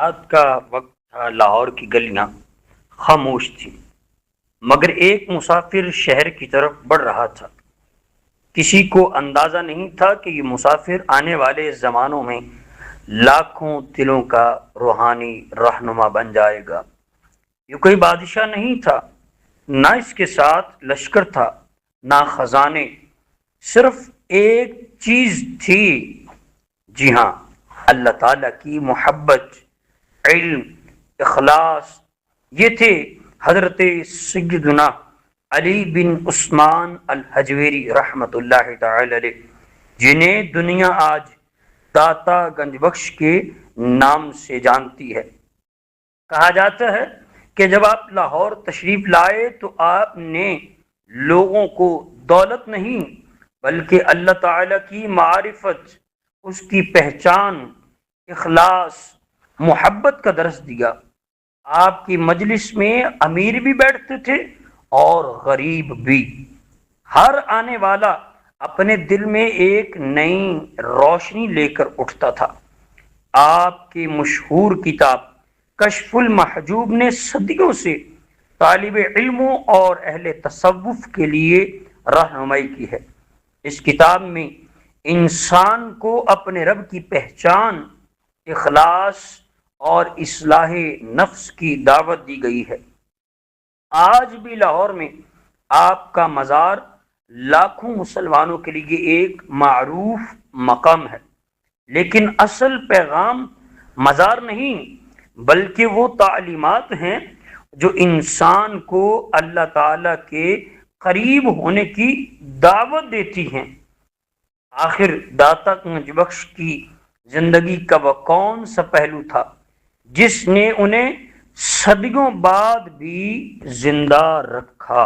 رات کا وقت تھا، لاہور کی گلیاں خاموش تھیں، مگر ایک مسافر شہر کی طرف بڑھ رہا تھا۔ کسی کو اندازہ نہیں تھا کہ یہ مسافر آنے والے زمانوں میں لاکھوں دلوں کا روحانی رہنما بن جائے گا۔ یہ کوئی بادشاہ نہیں تھا، نہ اس کے ساتھ لشکر تھا، نہ خزانے، صرف ایک چیز تھی، جی ہاں، اللہ تعالیٰ کی محبت، علم، اخلاص۔ یہ تھے حضرت سیدنا علی بن عثمان الحجویری رحمۃ اللہ تعالی علیہ، جنہیں دنیا آج داتا گنج بخش کے نام سے جانتی ہے۔ کہا جاتا ہے کہ جب آپ لاہور تشریف لائے تو آپ نے لوگوں کو دولت نہیں بلکہ اللہ تعالی کی معرفت، اس کی پہچان، اخلاص، محبت کا درس دیا۔ آپ کی مجلس میں امیر بھی بیٹھتے تھے اور غریب بھی۔ ہر آنے والا اپنے دل میں ایک نئی روشنی لے کر اٹھتا تھا۔ آپ کی مشہور کتاب کشف المحجوب نے صدیوں سے طالب علموں اور اہل تصوف کے لیے رہنمائی کی ہے۔ اس کتاب میں انسان کو اپنے رب کی پہچان، اخلاص اور اصلاح نفس کی دعوت دی گئی ہے۔ آج بھی لاہور میں آپ کا مزار لاکھوں مسلمانوں کے لیے ایک معروف مقام ہے، لیکن اصل پیغام مزار نہیں بلکہ وہ تعلیمات ہیں جو انسان کو اللہ تعالی کے قریب ہونے کی دعوت دیتی ہیں۔ آخر داتا گنج بخش کی زندگی کا وہ کون سا پہلو تھا جس نے انہیں صدیوں بعد بھی زندہ رکھا؟